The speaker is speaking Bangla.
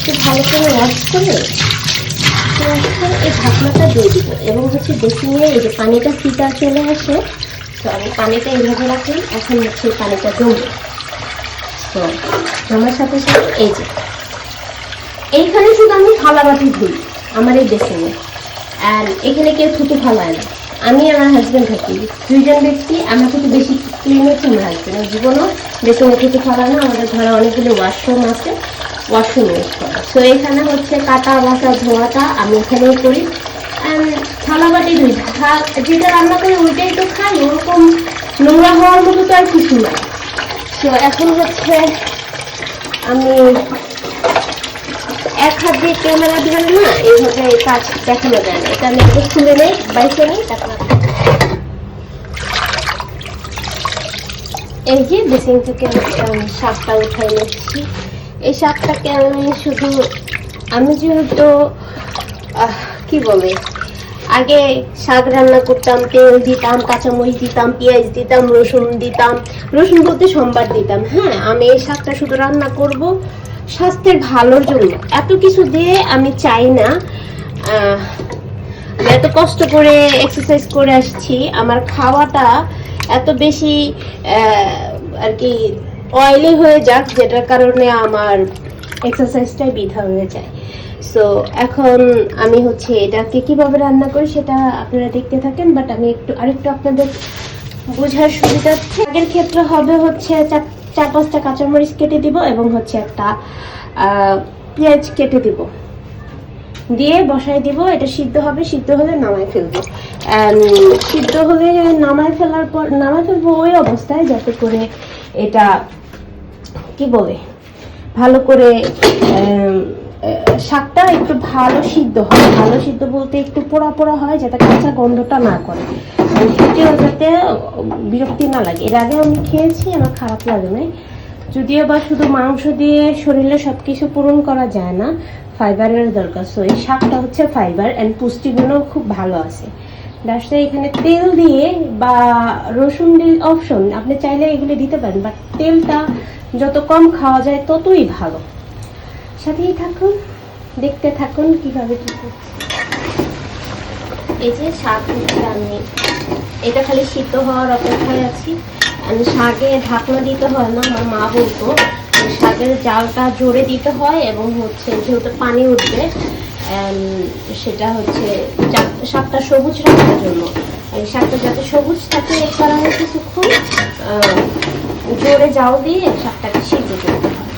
একটু ভালো করে ওয়াশ করে এই ঢাকনাটা দিয়ে দিব এবং হচ্ছে বেসিনে এই যে পানিটা ফিটা চলে আসে, তো আমি পানিটা এইভাবে রাখলাম। এখন হচ্ছে পানিটা জমবে। তো জমার সাথে সাথে এই যে এইখানে শুধু আমি থালা বাটি ধুই আমার এই বেসিনে, আর এখানে কেউ থুতু ফালায় না। আমি আমার হাজব্যান্ড থাকি, দুইজন ব্যক্তি। আমার থেকে বেশি ক্লিন হচ্ছে আমার হাজব্যান্ড। জীবনও বেসিনে থুতু ফালায় না। আমাদের ঘরে অনেকগুলো ওয়াশরুম আছে, ওয়াশরুম ইউজ করে। তো এখানে হচ্ছে কাটা বাটা ধোয়াটা আমি এখানেই করি। থালা বাটি ধুই, যেটা রান্না করি ওইটাই তো খাই, ওরকম নোংরা হওয়ার মতো তো আর কিছু নাই। তো এখন হচ্ছে আমি এক হাত দিয়ে ক্যামেরা দিবেন না, এইভাবে কাজ দেখানো যায় না। এটা আমি একটু খুলে নেই, বাইকে নেই। তারপর এই যে বেসিন থেকে আমি শাকটা উঠাই নিচ্ছি। এই শাকটাকে আমি যেহেতু কি বলে, আগে শাক রান্না করতাম, তেল দিতাম, কাঁচামরিচ দিতাম, পেঁয়াজ দিতাম, রসুন দিতাম। রসুন বলতে সোমবার দিতাম। হ্যাঁ, আমি এই শাকটা শুধু রান্না করব স্বাস্থ্যের ভালোর জন্য। এত কিছু দিয়ে আমি চাই না। আমি এত কষ্ট করে এক্সারসাইজ করে আসছি, আমার খাওয়াটা এত বেশি আর কি অয়েলি হয়ে যাক, যেটার কারণে আমার এক্সারসাইজটাই বৃথা হয়ে যায়। সো এখন আমি হচ্ছে এটাকে কিভাবে রান্না করি সেটা আপনারা দেখতে থাকেন। বাট আমি আরেকটু আপনাদের বোঝার সুবিধার্থে আগের ক্ষেত্রে হবে হচ্ছে 4-5টা কাঁচামরিচ কেটে দিব এবং হচ্ছে একটা পেঁয়াজ কেটে দিব, দিয়ে বসাই দিব। এটা সিদ্ধ হবে, সিদ্ধ হলে নামাই ফেলবো। সিদ্ধ হলে নামাই ফেলবো ওই অবস্থায় যাতে করে এটা কি বলে ভালো করে শাকটা একটু ভালো সিদ্ধ হয়। ভালো সিদ্ধ বলতে একটু পোড়া পোড়া হয়, যাতে কাঁচা গন্ধটা না করে, খেতেও যাতে বিরক্তি না লাগে। এর আগে আমি খেয়েছি, আমার খারাপ লাগে নাই। যদিও বা শুধু মাংস দিয়ে শরীরে সবকিছু পূরণ করা যায় না, ফাইবারের দরকার। সো এই শাকটা হচ্ছে ফাইবার অ্যান্ড পুষ্টিগুণও খুব ভালো আছে। ডাস্টে এখানে তেল দিয়ে বা রসুন দিয়ে অপশন, আপনি চাইলে এগুলো দিতে পারেন, বাট তেলটা যত কম খাওয়া যায় ততই ভালো। সাথেই থাকুন, দেখতে থাকুন কিভাবে কি করছি। এই যে শাক হচ্ছে, আমি এটা খালি সিদ্ধ হওয়ার অপেক্ষায় আছি। আমি শাকে ঢাকনা দিতে হয় না, আমার মা বলতো শাকের জালটা জোরে দিতে হয় এবং হচ্ছে যেহেতু পানি উঠবে সেটা হচ্ছে শাকটা সবুজ রাখার জন্য। শাকটা যাতে সবুজ থাকে এর কারণে কিছুক্ষণ জোরে জাল দিয়ে শাকটাকে সিদ্ধ করতে হয়।